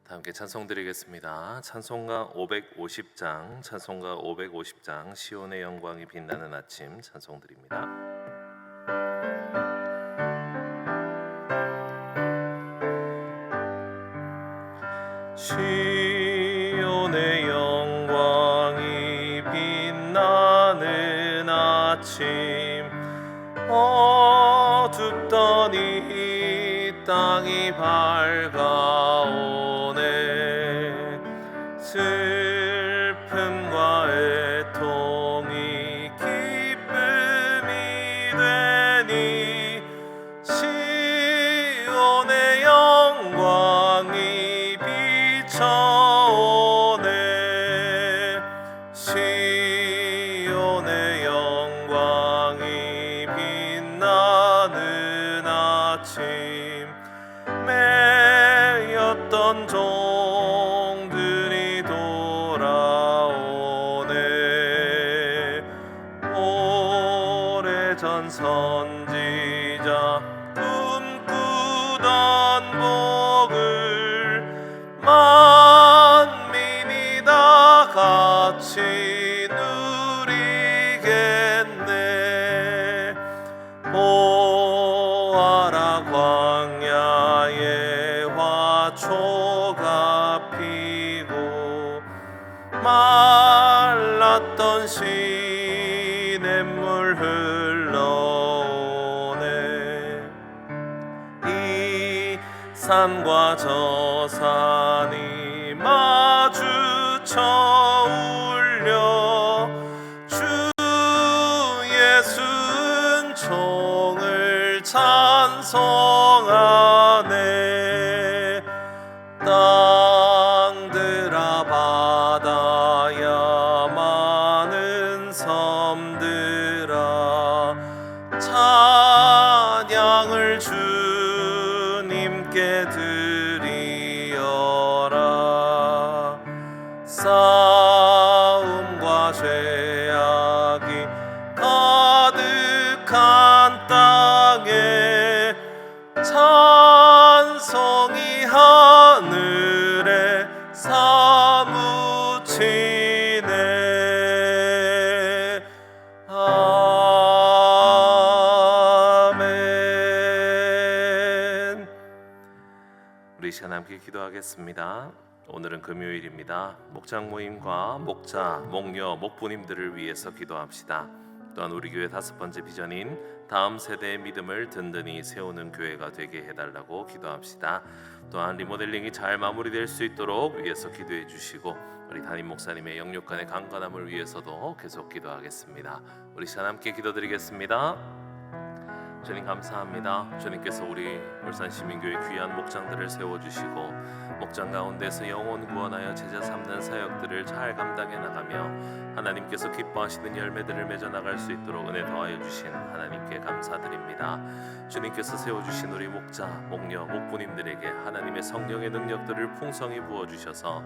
다 함께 찬송 드리겠습니다. 찬송가 550장, 찬송가 550장, 시온의 영광이 빛나는 아침 찬송 드립니다. 시온의 영광이 빛나는 아침, 어둡던 이 땅이 밝아오네. 슬픔과 애통이 기쁨이 되니 시온의 영광이 비춰오네. 시온의 영광이 빛나는 아침, 매였던 종들이 돌아오네. 오래전 선지자 꿈꾸던 복을 만민이 다 같이 누리겠네. 보아라, 광야에 화초가 피고 말랐던 시냇물 흘러오네. 이 산과 저 산이 마주쳐 울려 주 예수 은총을 찬송하네. 땅들아 바다야 많은 섬들아 찬양을 주님께 드리어라. 싸움과 죄악이 가득한 땅에 찬송이 하늘에 사무치네. 아멘. 우리 시간 함께 기도하겠습니다. 오늘은 금요일입니다. 목장 모임과 목자, 목녀, 목부님들을 위해서 기도합시다. 또한 우리 교회 5번째 비전인 다음 세대의 믿음을 든든히 세우는 교회가 되게 해달라고 기도합시다. 또한 리모델링이 잘 마무리될 수 있도록 위해서 기도해 주시고, 우리 담임 목사님의 영육간의 강건함을 위해서도 계속 기도하겠습니다. 우리 시간 함께 기도드리겠습니다. 주님 감사합니다. 주님께서 우리 울산시민교회 귀한 목장들을 세워주시고 목장 가운데서 영혼 구원하여 제자 삼는 사역들을 잘 감당해 나가며 하나님께서 기뻐하시는 열매들을 맺어 나갈 수 있도록 은혜 더하여 주신 하나님께 감사드립니다. 주님께서 세워주신 우리 목자, 목녀, 목부님들에게 하나님의 성령의 능력들을 풍성히 부어주셔서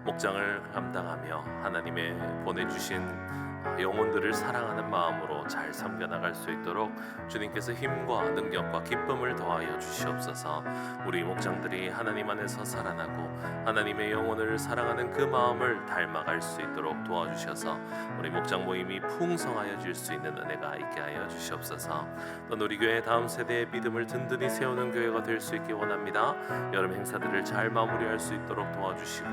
목장을 감당하며 하나님의 보내주신 영혼들을 사랑하는 마음으로 잘 섬겨나갈 수 있도록 주님께서 힘과 능력과 기쁨을 더하여 주시옵소서. 우리 목장들이 하나님 안에서 살아나고 하나님의 영혼을 사랑하는 그 마음을 닮아갈 수 있도록 도와주셔서 우리 목장 모임이 풍성하여질 수 있는 은혜가 있게 하여 주시옵소서. 또 우리 교회 다음 세대의 믿음을 든든히 세우는 교회가 될 수 있기 원합니다. 여름 행사들을 잘 마무리할 수 있도록 도와주시고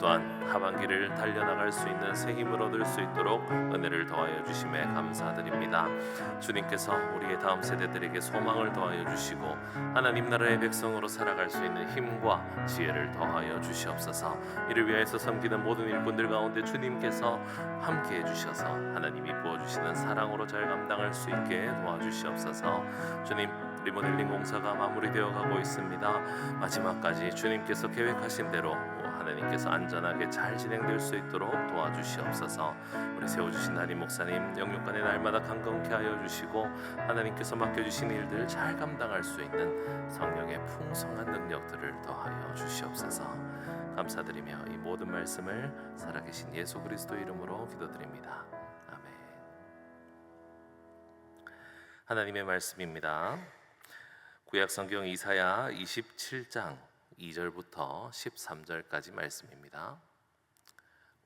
또한 하반기를 달려나갈 수 있는 새 힘을 얻을 수 있도록 은혜를 더하여 주심에 감사드립니다. 주님께서 우리의 다음 세대들에게 소망을 더하여 주시고 하나님 나라의 백성으로 살아갈 수 있는 힘과 지혜를 더하여 주시옵소서. 이를 위하여서 섬기는 모든 일꾼들 가운데 주님께서 함께해 주셔서 하나님이 부어주시는 사랑으로 잘 감당할 수 있게 도와주시옵소서. 주님, 리모델링 공사가 마무리되어 가고 있습니다. 마지막까지 주님께서 계획하신 대로 하나님께서 안전하게 잘 진행될 수 있도록 도와주시옵소서. 우리 세워주신 하나님 목사님 영육간에 날마다 강건케 하여 주시고 하나님께서 맡겨주신 일들 잘 감당할 수 있는 성령의 풍성한 능력들을 더하여 주시옵소서. 감사드리며 이 모든 말씀을 살아계신 예수 그리스도 이름으로 기도드립니다. 아멘. 하나님의 말씀입니다. 구약 성경 이사야 27장 2절부터 13절까지 말씀입니다.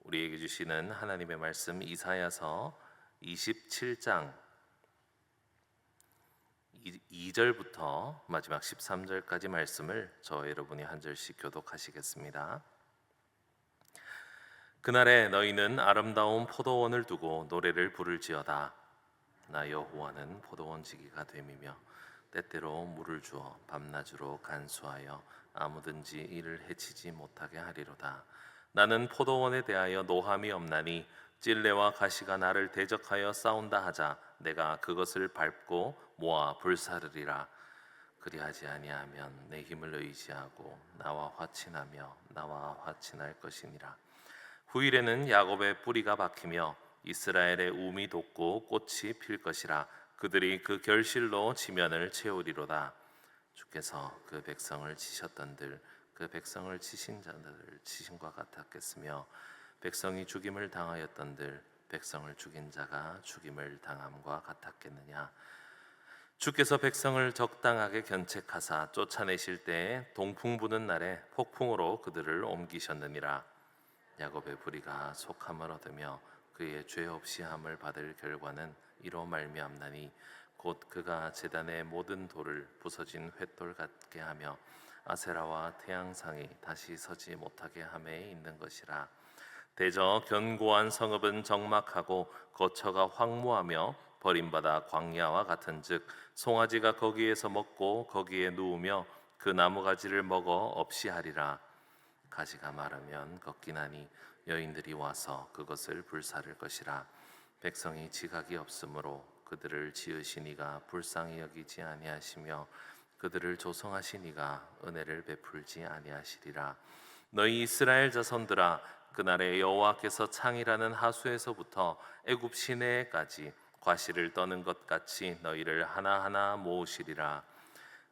우리에게 주시는 하나님의 말씀 이사야서 27장 2절부터 마지막 13절까지 말씀을 저 여러분이 한 절씩 교독하시겠습니다. 그날에 너희는 아름다운 포도원을 두고 노래를 부를지어다. 나 여호와는 포도원 지기가 됨이며 때때로 물을 주어 밤낮으로 간수하여 아무든지 이를 해치지 못하게 하리로다. 나는 포도원에 대하여 노함이 없나니 찔레와 가시가 나를 대적하여 싸운다 하자 내가 그것을 밟고 모아 불사르리라. 그리하지 아니하면 내 힘을 의지하고 나와 화친하며 나와 화친할 것이니라. 후일에는 야곱의 뿌리가 박히며 이스라엘의 움이 돋고 꽃이 필 것이라. 그들이 그 결실로 지면을 채우리로다. 주께서 그 백성을 치셨던들 그 백성을 치신 자들을 치신과 같았겠으며 백성이 죽임을 당하였던들 백성을 죽인 자가 죽임을 당함과 같았겠느냐. 주께서 백성을 적당하게 견책하사 쫓아내실 때에 동풍 부는 날에 폭풍으로 그들을 옮기셨느니라. 야곱의 불의가 속함을 얻으며 그의 죄 없이 함을 받을 결과는 이로 말미암나니 곧 그가 제단의 모든 돌을 부서진 횃돌 같게 하며 아세라와 태양상이 다시 서지 못하게 함에 있는 것이라. 대저 견고한 성읍은 적막하고 거처가 황무하며 버림받아 광야와 같은즉 송아지가 거기에서 먹고 거기에 누우며 그 나무가지를 먹어 없이 하리라. 가지가 마르면 걷기나니 여인들이 와서 그것을 불사를 것이라. 백성이 지각이 없으므로 그들을 지으신 이가 불쌍히 여기지 아니하시며 그들을 조성하신 이가 은혜를 베풀지 아니하시리라. 너희 이스라엘 자손들아, 그날에 여호와께서 창이라는 하수에서부터 애굽 시내까지 과실을 떠는 것 같이 너희를 하나하나 모으시리라.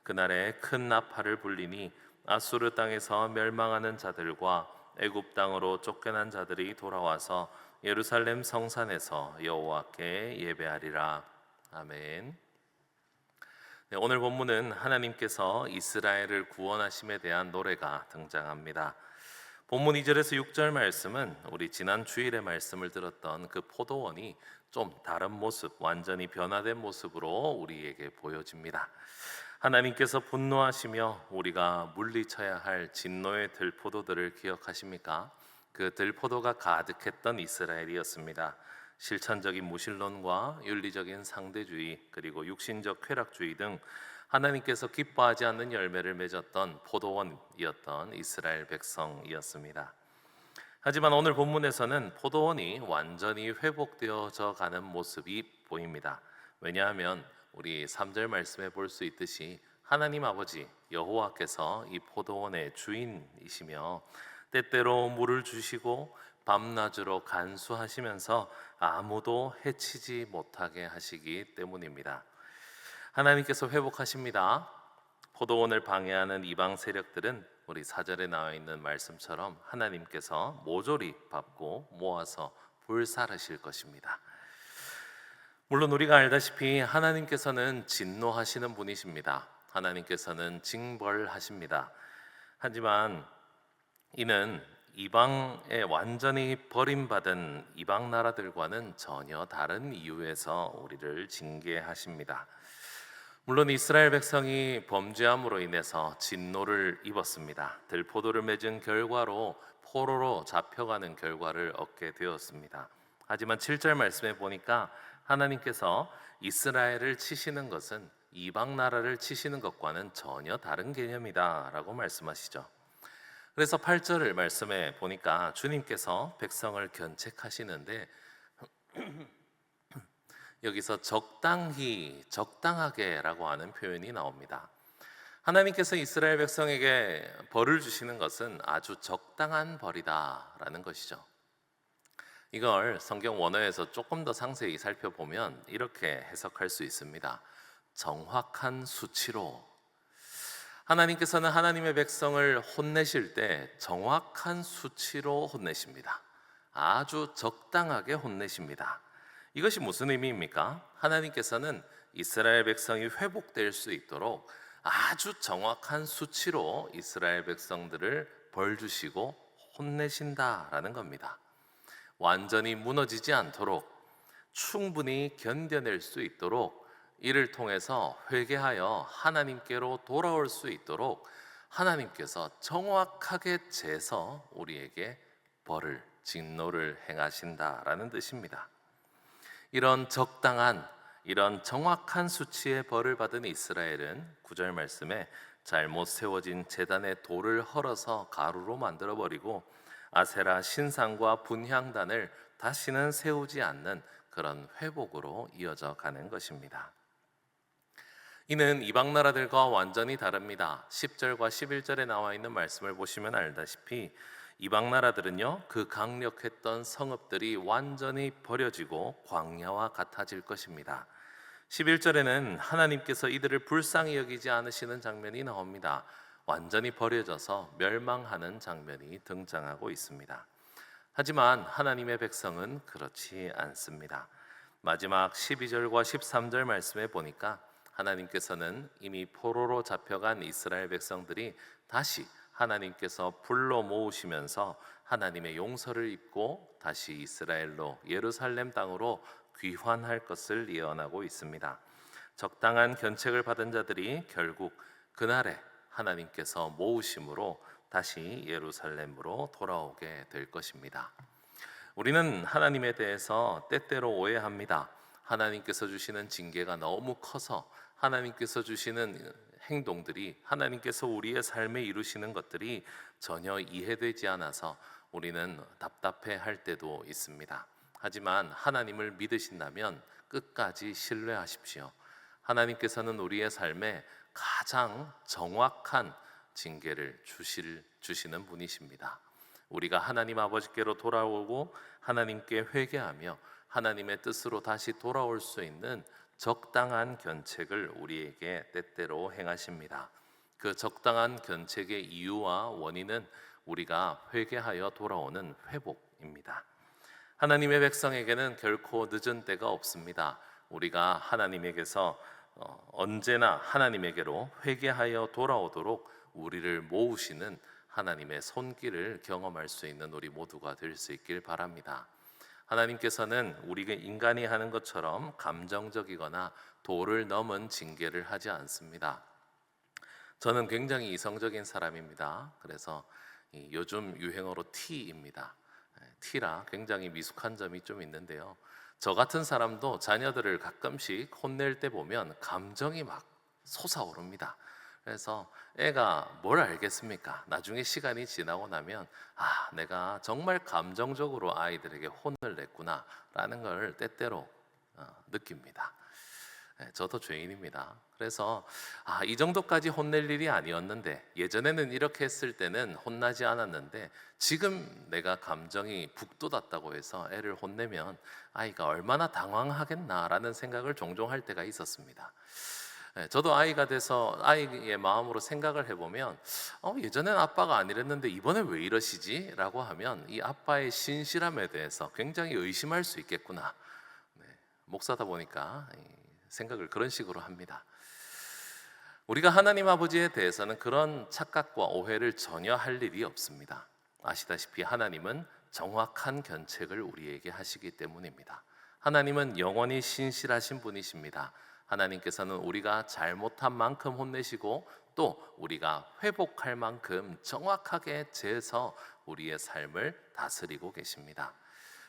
그날에 큰 나팔을 불리니 아수르 땅에서 멸망하는 자들과 애굽 땅으로 쫓겨난 자들이 돌아와서 예루살렘 성산에서 여호와께 예배하리라. 아멘. 네, 오늘 본문은 하나님께서 이스라엘을 구원하심에 대한 노래가 등장합니다. 본문 2절에서 6절 말씀은 우리 지난 주일에 말씀을 들었던 그 포도원이 좀 다른 모습, 완전히 변화된 모습으로 우리에게 보여집니다. 하나님께서 분노하시며 우리가 물리쳐야 할 진노의 들포도들을 기억하십니까? 그 들포도가 가득했던 이스라엘이었습니다. 실천적인 무신론과 윤리적인 상대주의 그리고 육신적 쾌락주의 등 하나님께서 기뻐하지 않는 열매를 맺었던 포도원이었던 이스라엘 백성이었습니다. 하지만 오늘 본문에서는 포도원이 완전히 회복되어져 가는 모습이 보입니다. 왜냐하면 우리 3절 말씀에 볼 수 있듯이 하나님 아버지 여호와께서 이 포도원의 주인이시며 때때로 물을 주시고 밤낮으로 간수하시면서 아무도 해치지 못하게 하시기 때문입니다. 하나님께서 회복하십니다. 포도원을 방해하는 이방 세력들은 우리 4절에 나와 있는 말씀처럼 하나님께서 모조리 밟고 모아서 불사르실 것입니다. 물론 우리가 알다시피 하나님께서는 진노하시는 분이십니다. 하나님께서는 징벌하십니다. 하지만 이는 이방에 완전히 버림받은 이방 나라들과는 전혀 다른 이유에서 우리를 징계하십니다. 물론 이스라엘 백성이 범죄함으로 인해서 진노를 입었습니다. 들포도를 맺은 결과로 포로로 잡혀가는 결과를 얻게 되었습니다. 하지만 7절 말씀에 보니까 하나님께서 이스라엘을 치시는 것은 이방 나라를 치시는 것과는 전혀 다른 개념이다 라고 말씀하시죠. 그래서 8절 말씀에 보니까 주님께서 백성을 견책하시는데 여기서 적당히, 적당하게 라고 하는 표현이 나옵니다. 하나님께서 이스라엘 백성에게 벌을 주시는 것은 아주 적당한 벌이다 라는 것이죠. 이걸 성경 원어에서 조금 더 상세히 살펴보면 이렇게 해석할 수 있습니다. 정확한 수치로. 하나님께서는 하나님의 백성을 혼내실 때 정확한 수치로 혼내십니다. 아주 적당하게 혼내십니다. 이것이 무슨 의미입니까? 하나님께서는 이스라엘 백성이 회복될 수 있도록 아주 정확한 수치로 이스라엘 백성들을 벌 주시고 혼내신다라는 겁니다. 완전히 무너지지 않도록 충분히 견뎌낼 수 있도록 이를 통해서 회개하여 하나님께로 돌아올 수 있도록 하나님께서 정확하게 재서 우리에게 벌을 진노를 행하신다라는 뜻입니다. 이런 적당한 이런 정확한 수치의 벌을 받은 이스라엘은 9절 말씀에 잘못 세워진 제단의 돌을 헐어서 가루로 만들어 버리고 아세라 신상과 분향단을 다시는 세우지 않는 그런 회복으로 이어져 가는 것입니다. 이는 이방 나라들과 완전히 다릅니다. 10절과 11절에 나와 있는 말씀을 보시면 알다시피 이방 나라들은요, 그 강력했던 성읍들이 완전히 버려지고 광야와 같아질 것입니다. 11절에는 하나님께서 이들을 불쌍히 여기지 않으시는 장면이 나옵니다. 완전히 버려져서 멸망하는 장면이 등장하고 있습니다. 하지만 하나님의 백성은 그렇지 않습니다. 마지막 12절과 13절 말씀에 보니까 하나님께서는 이미 포로로 잡혀간 이스라엘 백성들이 다시 하나님께서 불러 모으시면서 하나님의 용서를 입고 다시 이스라엘로 예루살렘 땅으로 귀환할 것을 예언하고 있습니다. 적당한 견책을 받은 자들이 결국 그날에 하나님께서 모으심으로 다시 예루살렘으로 돌아오게 될 것입니다. 우리는 하나님에 대해서 때때로 오해합니다. 하나님께서 주시는 징계가 너무 커서 하나님께서 주시는 행동들이, 하나님께서 우리의 삶에 이루시는 것들이 전혀 이해되지 않아서 우리는 답답해할 때도 있습니다. 하지만 하나님을 믿으신다면 끝까지 신뢰하십시오. 하나님께서는 우리의 삶에 가장 정확한 징계를 주시는 분이십니다. 우리가 하나님 아버지께로 돌아오고 하나님께 회개하며 하나님의 뜻으로 다시 돌아올 수 있는 적당한 견책을 우리에게 때때로 행하십니다. 그 적당한 견책의 이유와 원인은 우리가 회개하여 돌아오는 회복입니다. 하나님의 백성에게는 결코 늦은 때가 없습니다. 우리가 하나님에게서 언제나 하나님에게로 회개하여 돌아오도록 우리를 모으시는 하나님의 손길을 경험할 수 있는 우리 모두가 될 수 있길 바랍니다. 하나님께서는 우리가 인간이 하는 것처럼 감정적이거나 도를 넘은 징계를 하지 않습니다. 저는 굉장히 이성적인 사람입니다. 그래서 요즘 유행어로 T입니다. T라 굉장히 미숙한 점이 좀 있는데요. 저 같은 사람도 자녀들을 가끔씩 혼낼 때 보면 감정이 막 솟아오릅니다. 그래서 애가 뭘 알겠습니까? 나중에 시간이 지나고 나면 내가 정말 감정적으로 아이들에게 혼을 냈구나 라는 걸 때때로 느낍니다. 저도 죄인입니다. 그래서 이 정도까지 혼낼 일이 아니었는데, 예전에는 이렇게 했을 때는 혼나지 않았는데 지금 내가 감정이 북돋았다고 해서 애를 혼내면 아이가 얼마나 당황하겠나라는 생각을 종종 할 때가 있었습니다. 저도 아이가 돼서 아이의 마음으로 생각을 해보면 예전엔 아빠가 안 이랬는데 이번엔 왜 이러시지? 라고 하면 이 아빠의 신실함에 대해서 굉장히 의심할 수 있겠구나. 목사다 보니까 생각을 그런 식으로 합니다. 우리가 하나님 아버지에 대해서는 그런 착각과 오해를 전혀 할 일이 없습니다. 아시다시피 하나님은 정확한 견책을 우리에게 하시기 때문입니다. 하나님은 영원히 신실하신 분이십니다. 하나님께서는 우리가 잘못한 만큼 혼내시고 또 우리가 회복할 만큼 정확하게 재서 우리의 삶을 다스리고 계십니다.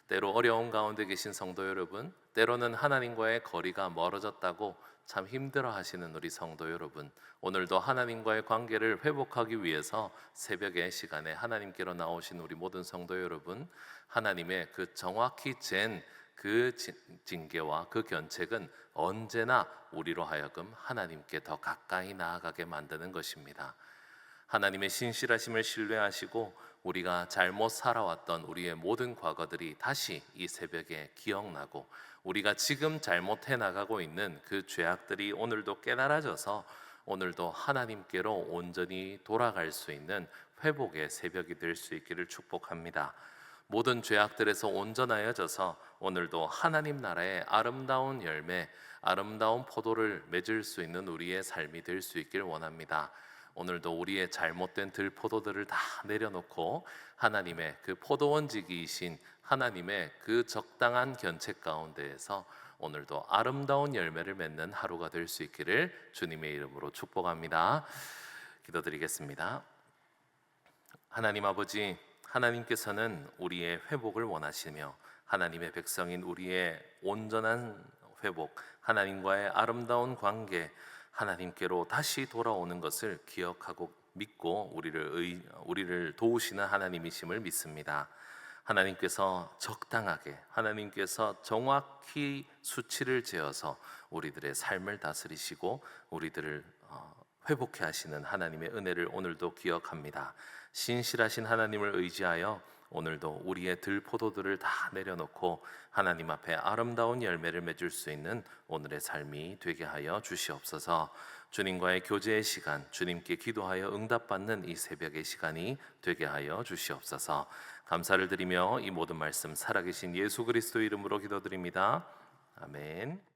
때로 어려운 가운데 계신 성도 여러분, 때로는 하나님과의 거리가 멀어졌다고 참 힘들어 하시는 우리 성도 여러분, 오늘도 하나님과의 관계를 회복하기 위해서 새벽의 시간에 하나님께로 나오신 우리 모든 성도 여러분, 하나님의 그 정확히 잰 그 징계와 그 견책은 언제나 우리로 하여금 하나님께 더 가까이 나아가게 만드는 것입니다. 하나님의 신실하심을 신뢰하시고 우리가 잘못 살아왔던 우리의 모든 과거들이 다시 이 새벽에 기억나고 우리가 지금 잘못해 나가고 있는 그 죄악들이 오늘도 깨달아져서 오늘도 하나님께로 온전히 돌아갈 수 있는 회복의 새벽이 될 수 있기를 축복합니다. 모든 죄악들에서 온전하여져서 오늘도 하나님 나라의 아름다운 열매, 아름다운 포도를 맺을 수 있는 우리의 삶이 될 수 있길 원합니다. 오늘도 우리의 잘못된 들포도들을 다 내려놓고 하나님의 그 포도원지기이신 하나님의 그 적당한 견책 가운데에서 오늘도 아름다운 열매를 맺는 하루가 될 수 있기를 주님의 이름으로 축복합니다. 기도드리겠습니다. 하나님 아버지, 하나님께서는 우리의 회복을 원하시며 하나님의 백성인 우리의 온전한 회복, 하나님과의 아름다운 관계, 하나님께로 다시 돌아오는 것을 기억하고 믿고 우리를 도우시는 하나님이심을 믿습니다. 하나님께서 적당하게, 하나님께서 정확히 수치를 재어서 우리들의 삶을 다스리시고 우리들을 회복해 하시는 하나님의 은혜를 오늘도 기억합니다. 신실하신 하나님을 의지하여 오늘도 우리의 들포도들을 다 내려놓고 하나님 앞에 아름다운 열매를 맺을 수 있는 오늘의 삶이 되게 하여 주시옵소서. 주님과의 교제의 시간, 주님께 기도하여 응답받는 이 새벽의 시간이 되게 하여 주시옵소서. 감사를 드리며 이 모든 말씀 살아계신 예수 그리스도 이름으로 기도드립니다. 아멘.